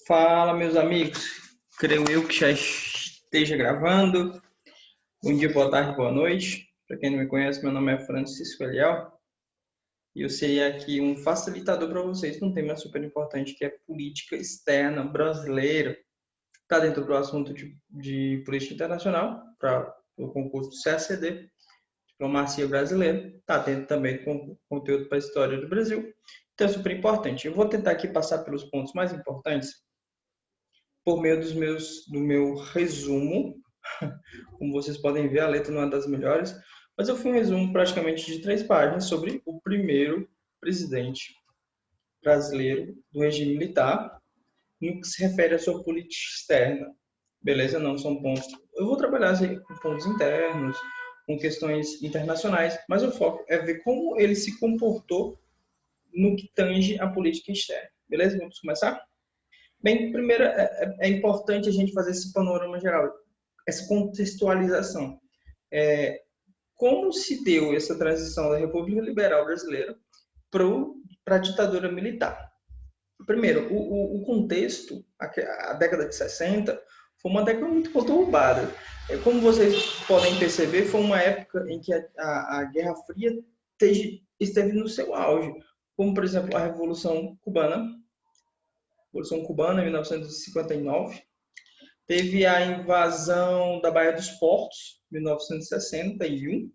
Fala, meus amigos. Creio eu que já esteja gravando. Bom dia, boa tarde, boa noite. Para quem não me conhece, meu nome é Francisco Eliel e eu serei aqui um facilitador para vocês num tema super importante que é política externa brasileira. Está dentro do assunto de política internacional para o concurso do CACD, diplomacia brasileira. Está dentro também do conteúdo para a história do Brasil. Então é super importante. Eu vou tentar aqui passar pelos pontos mais importantes por meio do meu resumo. Como vocês podem ver, a letra não é das melhores, mas eu fiz um resumo praticamente de 3 páginas sobre o primeiro presidente brasileiro do regime militar, no que se refere à sua política externa. Beleza? Não são pontos. Eu vou trabalhar assim, com pontos internos, com questões internacionais, mas o foco é ver como ele se comportou no que tange a política externa. Beleza? Vamos começar? Bem, primeiro é importante a gente fazer esse panorama geral, essa contextualização. Como se deu essa transição da República Liberal Brasileira para a ditadura militar? Primeiro, o contexto, a década de 60, foi uma década muito conturbada. Como vocês podem perceber, foi uma época em que a Guerra Fria esteve no seu auge, como, por exemplo, a Revolução Cubana, em 1959, teve a invasão da Baía dos Portos, em 1961.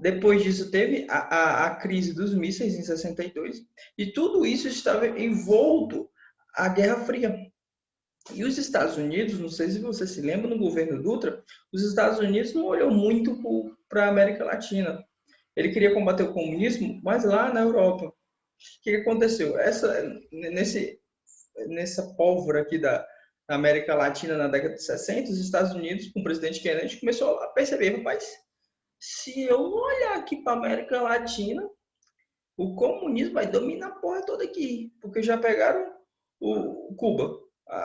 Depois disso, teve a crise dos mísseis, em 62. E tudo isso estava envolto à Guerra Fria. E os Estados Unidos, não sei se você se lembra, no governo Dutra, os Estados Unidos não olhou muito para a América Latina. Ele queria combater o comunismo, mas lá na Europa. O que aconteceu? Nessa pólvora aqui da América Latina na década de 60, os Estados Unidos, com o presidente Kennedy, começou a perceber, rapaz, se eu olhar aqui para a América Latina, o comunismo vai dominar a porra toda aqui, porque já pegaram o Cuba,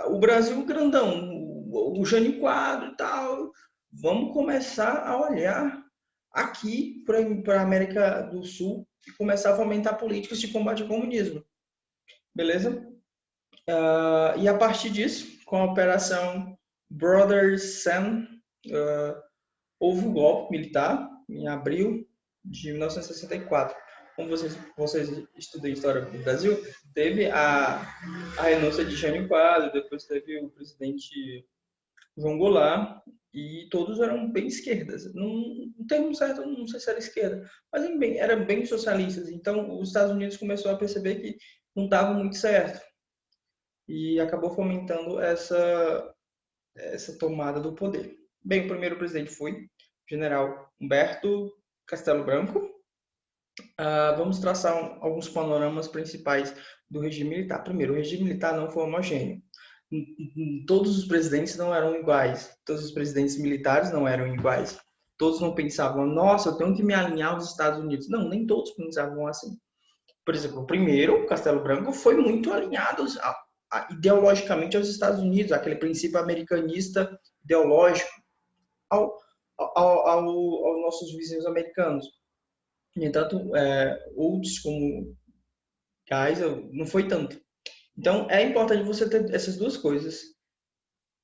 o Brasil grandão, o Jânio Quadro e tal. Vamos começar a olhar aqui para a América do Sul e começar a fomentar políticas de combate ao comunismo. Beleza? E a partir disso, com a Operação Brother Sun, houve um golpe militar em abril de 1964. Como vocês estudam história do Brasil, teve a renúncia de Jânio Quadros, depois teve o presidente João Goulart, e todos eram bem esquerdas. Não tem um certo, não sei se era esquerda, mas eram bem socialistas. Então, os Estados Unidos começou a perceber que não estava muito certo e acabou fomentando essa tomada do poder. Bem, o primeiro presidente foi o general Humberto Castelo Branco. Vamos traçar alguns panoramas principais do regime militar. Primeiro, o regime militar não foi homogêneo. Todos os presidentes não eram iguais. Todos os presidentes militares não eram iguais. Todos não pensavam, nossa, eu tenho que me alinhar aos Estados Unidos. Não, nem todos pensavam assim. Por exemplo, o primeiro, Castelo Branco, foi muito alinhado ideologicamente aos Estados Unidos, aquele princípio americanista ideológico aos nossos vizinhos americanos. No entanto, outros como Geisel não foi tanto. Então, é importante você ter essas duas coisas.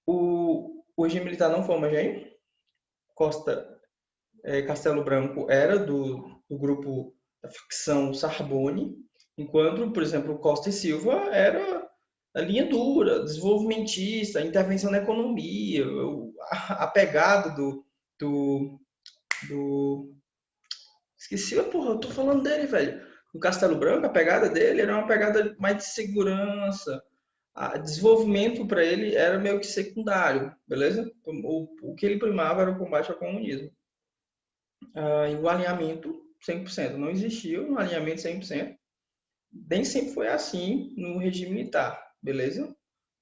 O regime militar não foi homogêneo. Castelo Branco era do grupo da facção Sarboni, enquanto, por exemplo, Costa e Silva era a linha dura, desenvolvimentista, intervenção na economia, a pegada do esqueci, porra, eu tô falando dele, velho. O Castelo Branco, a pegada dele era uma pegada mais de segurança. Desenvolvimento para ele era meio que secundário, beleza? O que ele primava era o combate ao comunismo. E o alinhamento 100%. Não existia um alinhamento 100%. Nem sempre foi assim no regime militar, beleza?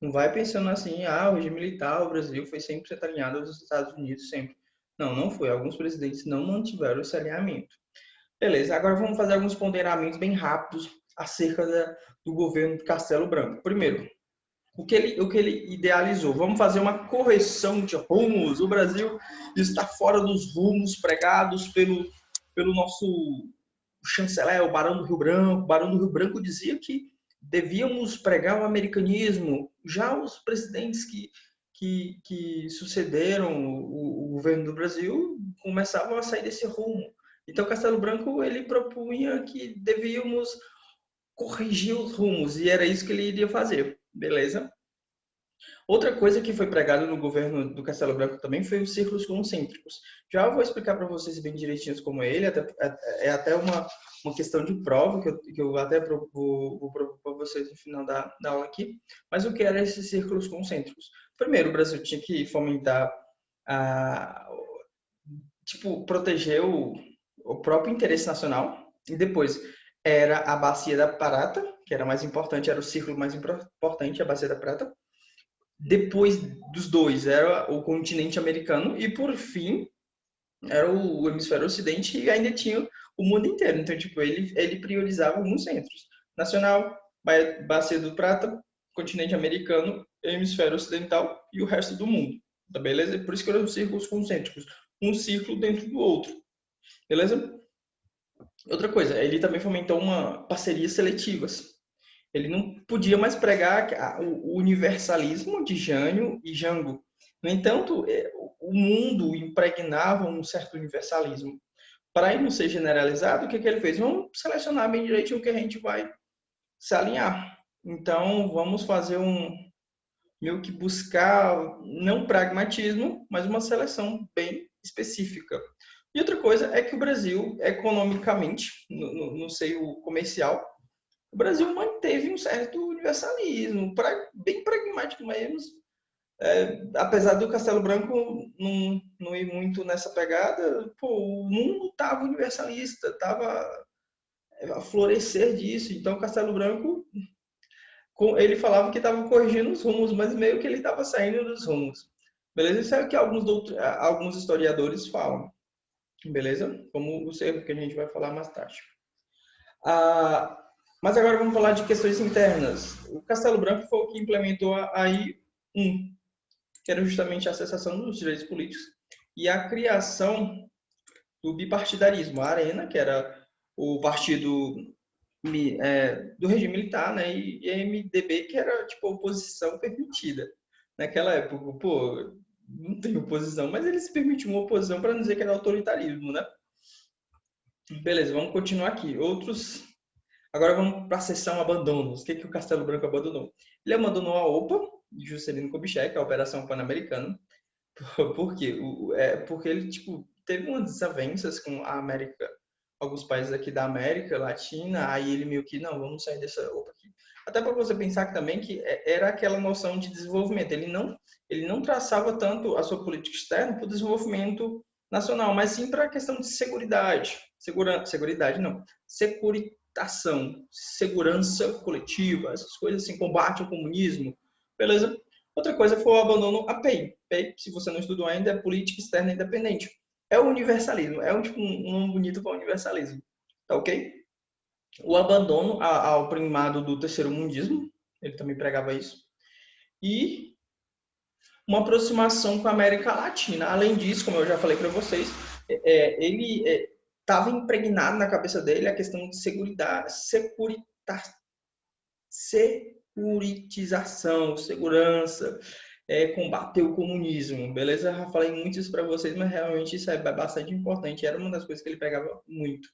Não vai pensando assim, o regime militar, o Brasil foi 100% alinhado aos Estados Unidos sempre. Não, não foi. Alguns presidentes não mantiveram esse alinhamento. Beleza, agora vamos fazer alguns ponderamentos bem rápidos acerca do governo de Castelo Branco. Primeiro, o que ele idealizou? Vamos fazer uma correção de rumos. O Brasil está fora dos rumos pregados pelo nosso chanceler, o Barão do Rio Branco. O Barão do Rio Branco dizia que devíamos pregar o americanismo. Já os presidentes que sucederam o governo do Brasil começavam a sair desse rumo. Então, Castelo Branco ele propunha que devíamos corrigir os rumos, e era isso que ele iria fazer, beleza? Outra coisa que foi pregada no governo do Castelo Branco também foi os círculos concêntricos. Já vou explicar para vocês bem direitinho como é ele, é até uma questão de prova que eu até vou propor para vocês no final da aula aqui. Mas o que eram esses círculos concêntricos? Primeiro, o Brasil tinha que fomentar, proteger o próprio interesse nacional, e depois era a Bacia da Prata, que era mais importante, era o círculo mais importante, a Bacia da Prata. Depois dos dois era o continente americano e por fim era o hemisfério ocidente e ainda tinha o mundo inteiro. Então, tipo, ele priorizava alguns centros: nacional, Bacia do Prata, continente americano, hemisfério ocidental e o resto do mundo. Tá beleza? Por isso que eram círculos concêntricos, um círculo dentro do outro. Beleza? Outra coisa, ele também fomentou parcerias seletivas. Ele não podia mais pregar o universalismo de Jânio e Jango. No entanto, o mundo impregnava um certo universalismo. Para ele não ser generalizado, o que ele fez? Vamos selecionar bem direitinho o que a gente vai se alinhar. Então, vamos fazer meio que buscar, não pragmatismo, mas uma seleção bem específica. E outra coisa é que o Brasil, economicamente, no seio comercial, o Brasil manteve um certo universalismo, bem pragmático mesmo. Apesar do Castelo Branco não ir muito nessa pegada, pô, o mundo estava universalista, estava a florescer disso. Então, o Castelo Branco, ele falava que estava corrigindo os rumos, mas meio que ele estava saindo dos rumos. Beleza? Isso é o que alguns historiadores falam. Beleza? Como o erros que a gente vai falar mais tarde. Mas agora vamos falar de questões internas. O Castelo Branco foi o que implementou a AI-1, que era justamente a cessação dos direitos políticos e a criação do bipartidarismo. A Arena, que era o partido do regime militar, né, e a MDB, que era tipo a oposição permitida. Naquela época, pô, não tem oposição, mas eles permitiam uma oposição para não dizer que era autoritarismo, né? Beleza, vamos continuar aqui. Agora vamos para a seção abandonos. O que o Castelo Branco abandonou? Ele abandonou a OPA, de Juscelino Kubitschek, a Operação Pan-Americana. Por quê? Porque ele teve umas desavenças com a América, alguns países aqui da América Latina, aí ele meio que, não, vamos sair dessa OPA aqui. Até para você pensar também que era aquela noção de desenvolvimento. Ele não traçava tanto a sua política externa para o desenvolvimento nacional, mas sim para a questão de seguridade. Seguridade não. Securitação, segurança coletiva, essas coisas assim, combate ao comunismo. Beleza? Outra coisa foi o abandono à PEI. PEI, se você não estudou ainda, é Política Externa Independente. É o universalismo. É um nome bonito para o universalismo. Tá ok? O abandono ao primado do terceiro mundismo. Ele também pregava isso. E uma aproximação com a América Latina. Além disso, como eu já falei para vocês, ele estava impregnado na cabeça dele a questão de securitização, segurança, combater o comunismo, beleza? Eu já falei muito isso para vocês, mas realmente isso é bastante importante. Era uma das coisas que ele pegava muito.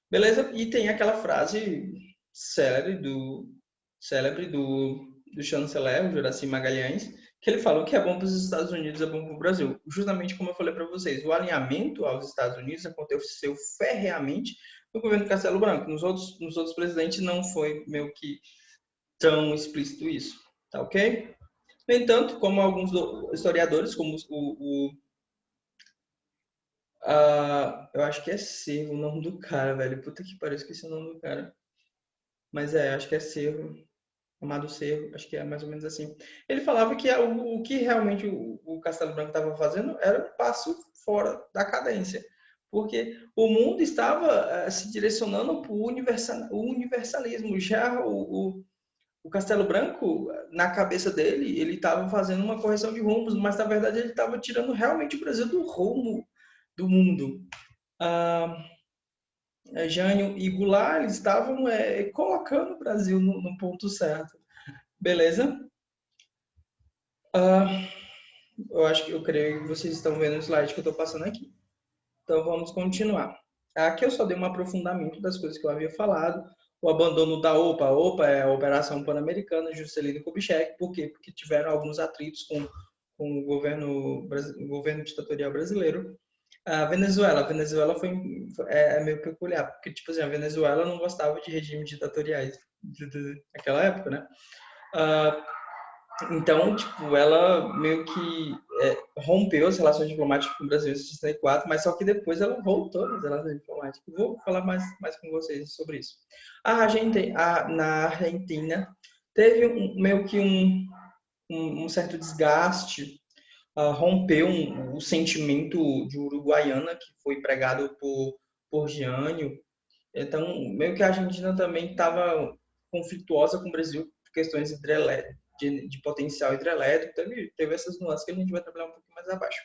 Beleza? E tem aquela frase célebre do chanceler, Juraci Magalhães, que ele falou que é bom para os Estados Unidos, é bom para o Brasil. Justamente como eu falei para vocês, o alinhamento aos Estados Unidos aconteceu ferreamente no governo Castelo Branco. Nos outros presidentes não foi meio que tão explícito isso, tá ok? No entanto, como alguns historiadores, como eu acho que é Cerro o nome do cara, velho. Puta que pariu, esqueci o nome do cara. Mas acho que é Cerro. Amado Cerro, acho que é mais ou menos assim. Ele falava que o que realmente o Castelo Branco estava fazendo era um passo fora da cadência, porque o mundo estava se direcionando para o universalismo. Já o Castelo Branco, na cabeça dele, ele estava fazendo uma correção de rumos, mas na verdade ele estava tirando realmente o Brasil do rumo do mundo. Jânio e Goulart, eles estavam colocando o Brasil no ponto certo. Beleza? Ah, eu creio que vocês estão vendo o slide que eu estou passando aqui. Então vamos continuar. Aqui eu só dei um aprofundamento das coisas que eu havia falado. O abandono da OPA. A OPA é a Operação Pan-Americana Juscelino Kubitschek. Por quê? Porque tiveram alguns atritos com o governo ditatorial brasileiro. A Venezuela é meio peculiar, porque tipo assim, a Venezuela não gostava de regimes ditatoriais naquela época, né? Ah, então, tipo, ela meio que rompeu as relações diplomáticas com o Brasil em 64, mas só que depois ela voltou nas relações diplomáticas. Vou falar mais com vocês sobre isso. Na Argentina teve meio que um certo desgaste, rompeu o sentimento de uruguaiana que foi pregado por Jânio. Então, meio que a Argentina também estava conflituosa com o Brasil por questões de potencial hidrelétrico. Teve essas nuances que a gente vai trabalhar um pouco mais abaixo.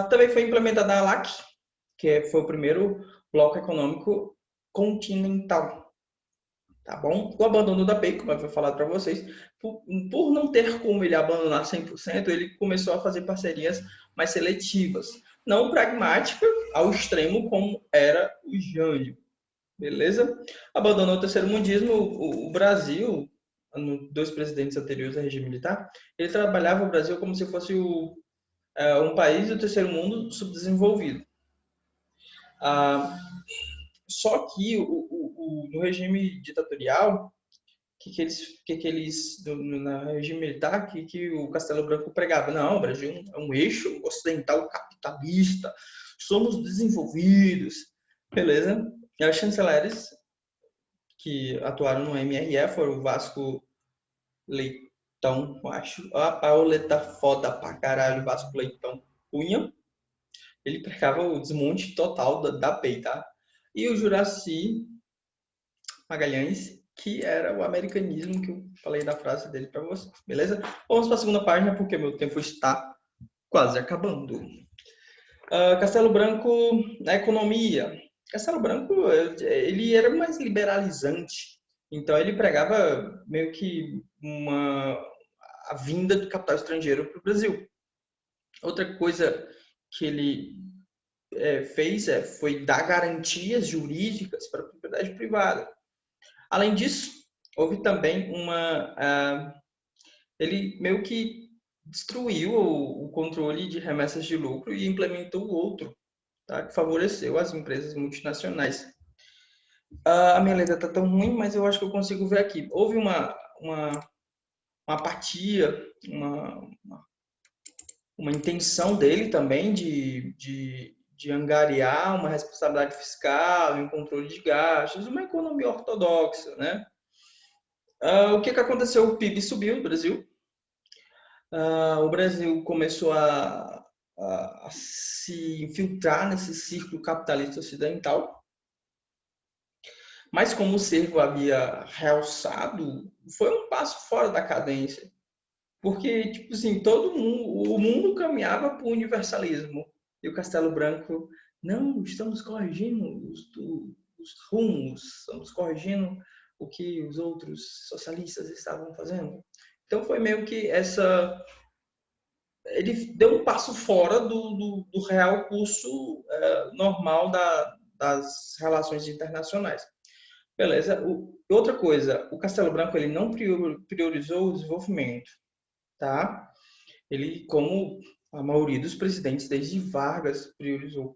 Também foi implementada a ALAC, que foi o primeiro bloco econômico continental. Tá bom? O abandono da PEI, como eu vou falar para vocês, por não ter como ele abandonar 100%, ele começou a fazer parcerias mais seletivas, não pragmática ao extremo como era o Jânio. Beleza? Abandonou o terceiro mundismo, o Brasil, dois presidentes anteriores ao regime militar, ele trabalhava o Brasil como se fosse um país do terceiro mundo subdesenvolvido. Só que no regime ditatorial, no regime militar, que o Castelo Branco pregava? Não, o Brasil é um eixo ocidental capitalista, somos desenvolvidos, beleza? E as chanceleres que atuaram no MRE foram o Vasco Leitão, acho, a Pauleta foda pra caralho, Vasco Leitão Cunha, ele pregava o desmonte total da PEI, tá? E o Juraci Magalhães, que era o americanismo que eu falei da frase dele para você, beleza? Vamos para a segunda página, porque meu tempo está quase acabando. Castelo Branco na economia. Castelo Branco, ele era mais liberalizante. Então, ele pregava meio que a vinda do capital estrangeiro para o Brasil. Outra coisa que ele fez foi dar garantias jurídicas para a propriedade privada. Além disso, houve também ele meio que destruiu o controle de remessas de lucro e implementou outro, tá? Que favoreceu as empresas multinacionais. A minha letra está tão ruim, mas eu acho que eu consigo ver aqui. Houve uma apatia, uma intenção dele também de angariar uma responsabilidade fiscal, um controle de gastos, uma economia ortodoxa, né? O que aconteceu? O PIB subiu no Brasil. O Brasil começou a se infiltrar nesse círculo capitalista ocidental. Mas como o Cervo havia realçado, foi um passo fora da cadência. Porque, tipo assim, o mundo caminhava para o universalismo. E o Castelo Branco, não, estamos corrigindo os rumos, estamos corrigindo o que os outros socialistas estavam fazendo. Então foi meio que ele deu um passo fora do real curso normal das relações internacionais. Beleza. Outra coisa, o Castelo Branco ele não priorizou o desenvolvimento, tá? Ele, como a maioria dos presidentes desde Vargas priorizou,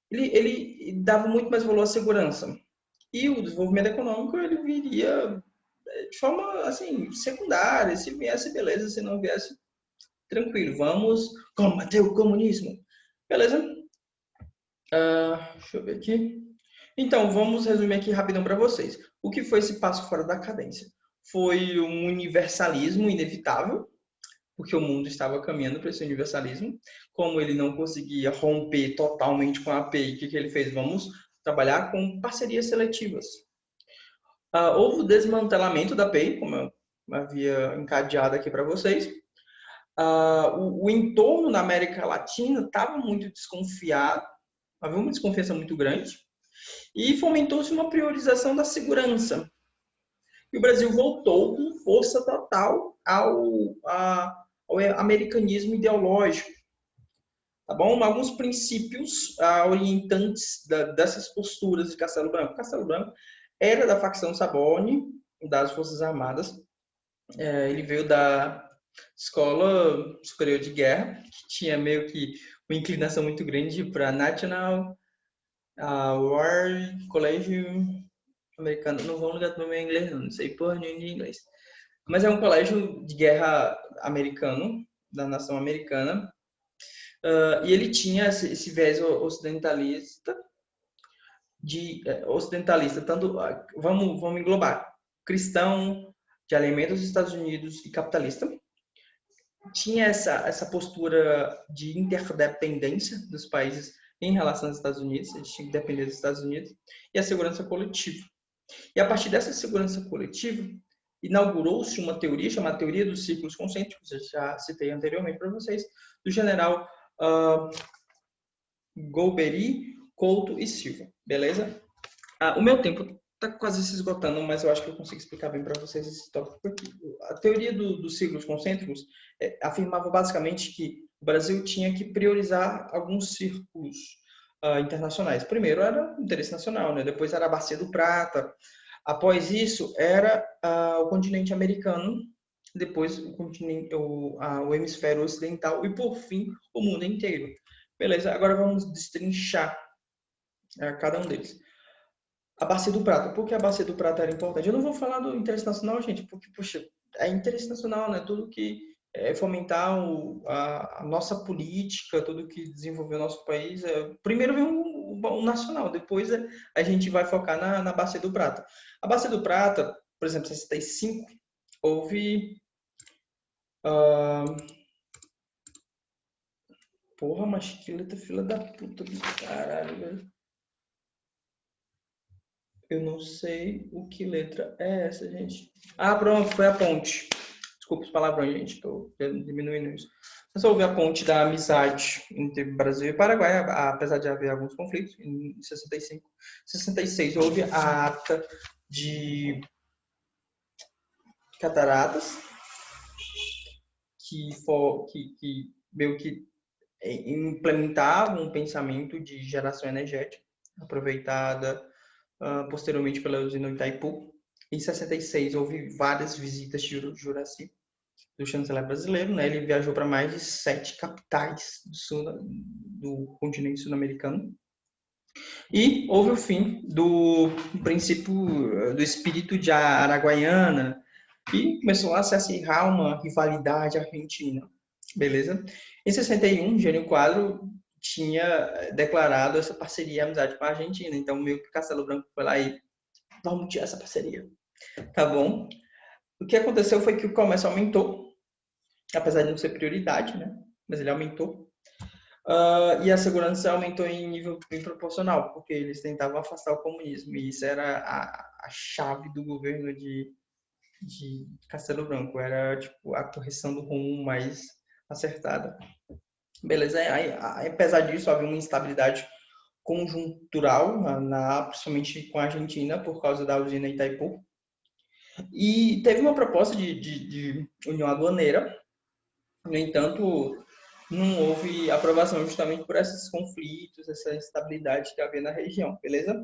ele dava muito mais valor à segurança. E o desenvolvimento econômico ele viria de forma assim secundária, se viesse beleza, se não viesse tranquilo. Vamos combater o comunismo, beleza? Deixa eu ver aqui. Então, vamos resumir aqui rapidão para vocês. O que foi esse passo fora da cadência? Foi um universalismo inevitável, porque o mundo estava caminhando para esse universalismo. Como ele não conseguia romper totalmente com a API, o que ele fez? Vamos trabalhar com parcerias seletivas. Houve o desmantelamento da API, como eu havia encadeado aqui para vocês. O entorno da América Latina estava muito desconfiado, havia uma desconfiança muito grande. E fomentou-se uma priorização da segurança. E o Brasil voltou com força total ao americanismo ideológico. Tá bom? Alguns princípios orientantes dessas posturas de Castelo Branco. Castelo Branco era da facção Sabone, das Forças Armadas. Ele veio da Escola Superior de Guerra, que tinha meio que uma inclinação muito grande para National War Colégio Americano. Não vou ligar pro meu inglês, não sei porra nenhuma de inglês. Mas é um colégio de guerra americano, da nação americana. E ele tinha esse viés ocidentalista, tanto, vamos englobar, cristão, de alimentos dos Estados Unidos e capitalista. Tinha essa postura de interdependência dos países em relação aos Estados Unidos, eles tinham que depender dos Estados Unidos, e a segurança coletiva. E a partir dessa segurança coletiva, inaugurou-se uma teoria chamada Teoria dos Círculos Concêntricos, eu já citei anteriormente para vocês, do general Golbery, Couto e Silva, beleza? O meu tempo está quase se esgotando, mas eu acho que eu consigo explicar bem para vocês esse tópico aqui. A teoria dos círculos concêntricos afirmava basicamente que o Brasil tinha que priorizar alguns círculos internacionais. Primeiro era o interesse nacional, né? Depois era a Bacia do Prata. Após isso era o continente americano, depois o hemisfério ocidental e por fim o mundo inteiro. Beleza? Agora vamos destrinchar cada um deles. A Bacia do Prata. Por que a Bacia do Prata era importante? Eu não vou falar do interesse nacional, gente, porque, poxa, é interesse nacional, né? Tudo que fomentar a nossa política, tudo que desenvolver o nosso país. Primeiro vem o nacional, depois a gente vai focar na Bacia do Prata. A Bacia do Prata, por exemplo, em 65, houve... Porra, mas que letra filha da puta do caralho, velho. Eu não sei o que letra é essa, gente. Pronto, foi a ponte. Desculpa os palavrões, gente. Estou diminuindo isso. Mas houve a ponte da amizade entre Brasil e Paraguai, apesar de haver alguns conflitos, em 65. Em 66 houve a ata de Cataratas, que meio que implementava um pensamento de geração energética aproveitada posteriormente pela usina Itaipu. Em 66 houve várias visitas de Juraci do chanceler brasileiro, né? Ele viajou para mais de 7 capitais do continente sul-americano. E houve o fim do princípio do espírito de Araguaiana e começou a se acirrar uma rivalidade argentina, beleza? Em 61, Jânio Quadro tinha declarado essa parceria e amizade com a Argentina, então meio que Castelo Branco foi lá e vamos tirar essa parceria, tá bom? O que aconteceu foi que o comércio aumentou, apesar de não ser prioridade, né? Mas ele aumentou. E a segurança aumentou em nível bem proporcional, porque eles tentavam afastar o comunismo, e isso era a chave do governo de Castelo Branco, era tipo a correção do rumo mais acertada. Beleza? Apesar disso, havia uma instabilidade conjuntural, principalmente com a Argentina, por causa da usina Itaipu. E teve uma proposta de união aduaneira, no entanto, não houve aprovação justamente por esses conflitos, essa instabilidade que havia na região, beleza?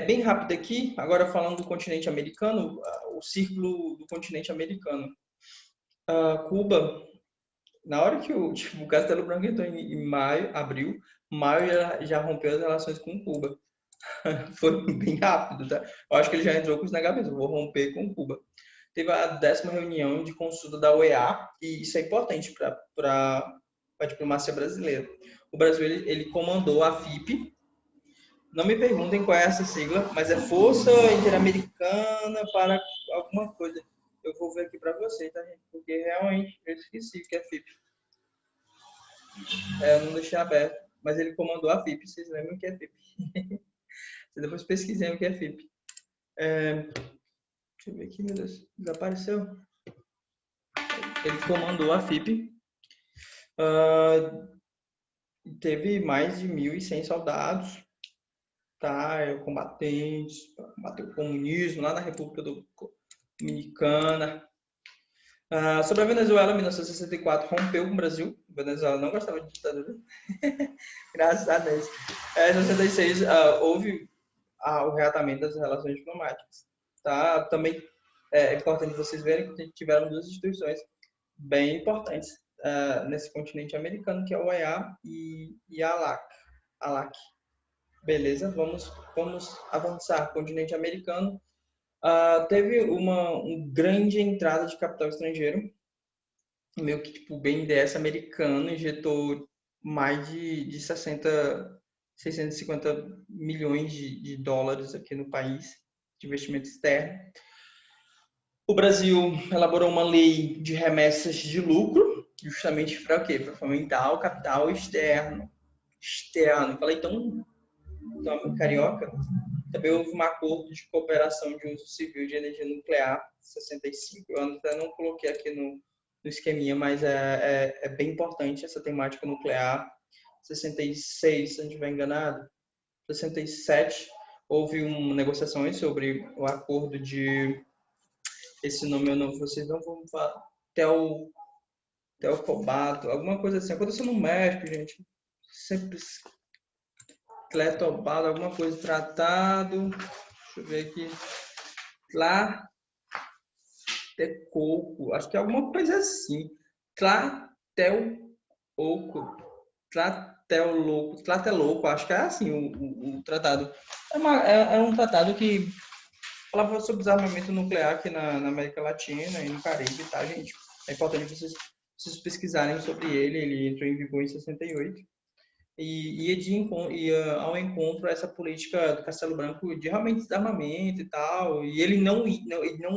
Bem rápido aqui, agora falando do continente americano, o círculo do continente americano. Cuba, na hora que o Castelo Branco entrou em abril, maio já rompeu as relações com Cuba. Foi bem rápido, tá? Eu acho que ele já entrou com os negamentos, vou romper com Cuba. Teve a 10ª reunião de consulta da OEA, e isso é importante para a diplomacia brasileira. O Brasil ele comandou a FIP. Não me perguntem qual é essa sigla, mas é Força Interamericana para alguma coisa. Eu vou ver aqui para você, tá, gente? Porque realmente eu esqueci o que é FIP. Eu não deixei aberto, mas ele comandou a FIP. Vocês lembram o que é FIP? Você depois pesquisem o que é FIP. Deixa eu ver aqui, meu Deus. Desapareceu. Ele comandou a FIP. Teve mais de 1.100 soldados. tá? Combatentes para combater o comunismo lá na República Dominicana. Sobre a Venezuela, em 1964 rompeu com o Brasil. A Venezuela não gostava de ditadura. Graças a Deus. Em 66 houve o reatamento das relações diplomáticas. Tá? Também é importante vocês verem que tiveram duas instituições bem importantes nesse continente americano, que é o OEA e a ALAC. Beleza? Vamos avançar. Continente americano. Teve uma grande entrada de capital estrangeiro, meio que tipo, o BNDES americano injetou mais de 650 milhões de dólares aqui no país de investimento externo. O Brasil elaborou uma lei de remessas de lucro, justamente para o quê? Para fomentar o capital externo. Falei tão carioca. Também houve um acordo de cooperação de uso civil de energia nuclear, 65. Eu até não coloquei aqui no esqueminha, mas é bem importante essa temática nuclear. 66, se não estiver enganado. 67, houve negociações sobre o acordo de... Esse nome eu não, vocês não vão falar. Teocobato, alguma coisa assim. Aconteceu no México, gente. Sempre... Cletobado, alguma coisa, tratado. Deixa eu ver aqui. Tlatecoco, acho que é alguma coisa assim. Tlatelolco, acho que é assim o tratado. É um tratado que falava sobre desarmamento nuclear aqui na América Latina e no Caribe, tá, gente? É importante vocês pesquisarem sobre ele. Ele entrou em vigor em 68. E ia ao encontro a essa política do Castelo Branco de realmente desarmamento e tal. E ele não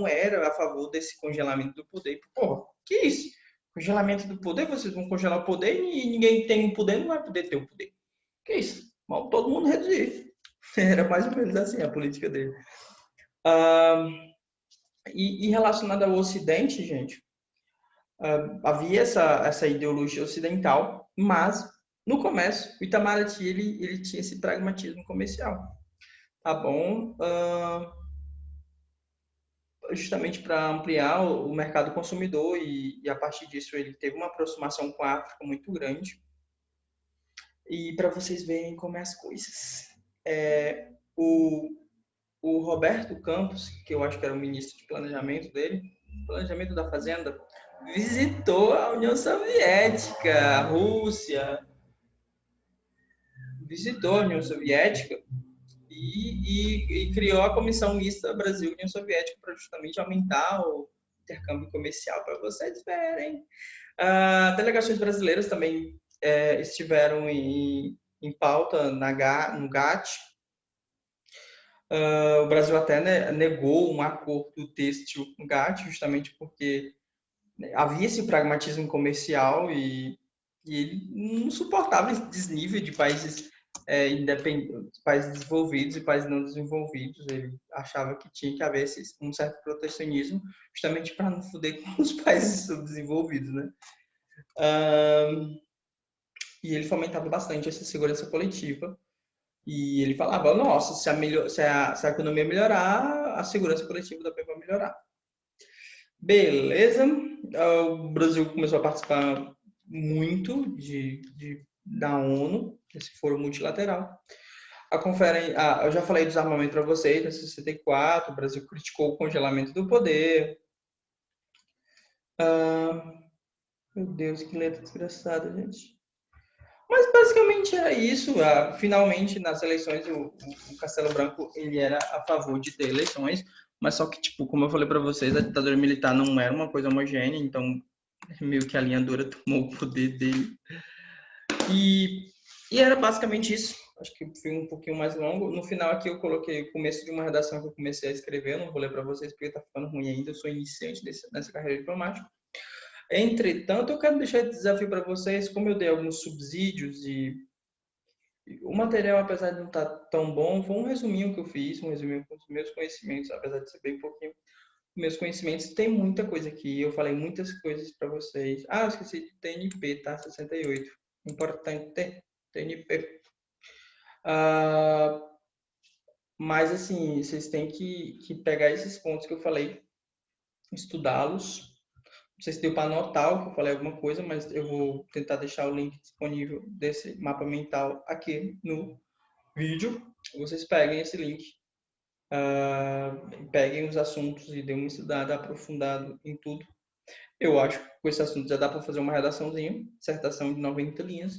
era a favor desse congelamento do poder. Porra, que isso? Congelamento do poder? Vocês vão congelar o poder e ninguém tem o poder, não vai poder ter o poder. Que isso? Mal todo mundo reduzir. Era mais ou menos assim a política dele. E relacionado ao Ocidente, gente, havia essa ideologia ocidental, mas no comércio, o Itamaraty ele tinha esse pragmatismo comercial, tá bom? Justamente para ampliar o mercado consumidor e a partir disso ele teve uma aproximação com a África muito grande. E para vocês verem como é as coisas, o Roberto Campos, que eu acho que era o ministro de planejamento da Fazenda, visitou a União Soviética, a Rússia, visitou a União Soviética e criou a Comissão Mista Brasil-União Soviética para justamente aumentar o intercâmbio comercial, para vocês verem. Delegações brasileiras também estiveram em pauta no GATT. O Brasil até negou um acordo têxtil com o GATT, justamente porque havia esse pragmatismo comercial e ele não suportava esse desnível de países países desenvolvidos e países não desenvolvidos. Ele achava que tinha que haver um certo protecionismo, justamente para não foder com os países subdesenvolvidos, né? E ele fomentava bastante essa segurança coletiva. E ele falava, nossa, se a economia melhorar, a segurança coletiva também vai melhorar. Beleza. O Brasil começou a participar muito da ONU, esse foro multilateral. Eu já falei do desarmamento para vocês, em 64, o Brasil criticou o congelamento do poder. Meu Deus, que letra desgraçada, gente. Mas basicamente era isso. Finalmente, nas eleições, o Castelo Branco ele era a favor de ter eleições, mas só que, tipo, como eu falei para vocês, a ditadura militar não era uma coisa homogênea, então meio que a linha dura tomou o poder dele. E era basicamente isso. Acho que foi um pouquinho mais longo. No final aqui eu coloquei o começo de uma redação que eu comecei a escrever. Eu não vou ler para vocês porque tá ficando ruim ainda. Eu sou iniciante nessa carreira diplomática. Entretanto, eu quero deixar esse desafio para vocês. Como eu dei alguns subsídios e o material, apesar de não estar tão bom, foi um resuminho que eu fiz, um resuminho com os meus conhecimentos, apesar de ser bem pouquinho. Meus conhecimentos, tem muita coisa aqui. Eu falei muitas coisas para vocês. Eu esqueci de TNP, tá? 68. Importante ter TNP. Mas, assim, vocês têm que pegar esses pontos que eu falei, estudá-los. Não sei se deu para anotar o que eu falei alguma coisa, mas eu vou tentar deixar o link disponível desse mapa mental aqui no vídeo. Vocês peguem esse link, peguem os assuntos e dêem uma estudada aprofundada em tudo. Eu acho que com esse assunto já dá para fazer uma redaçãozinha, dissertação de 90 linhas.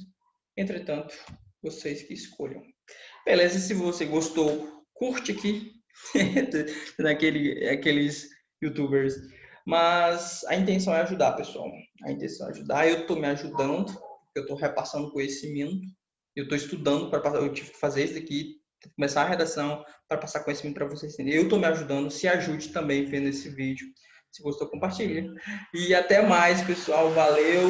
Entretanto, vocês que escolham. Beleza, se você gostou, curte aqui, aqueles youtubers. Mas a intenção é ajudar, pessoal. A intenção é ajudar. Eu estou me ajudando, eu estou repassando conhecimento. Eu estou estudando para passar. Eu tive que fazer isso daqui, começar a redação para passar conhecimento para vocês entenderem. Eu estou me ajudando. Se ajude também vendo esse vídeo. Se gostou, compartilha. E até mais, pessoal. Valeu.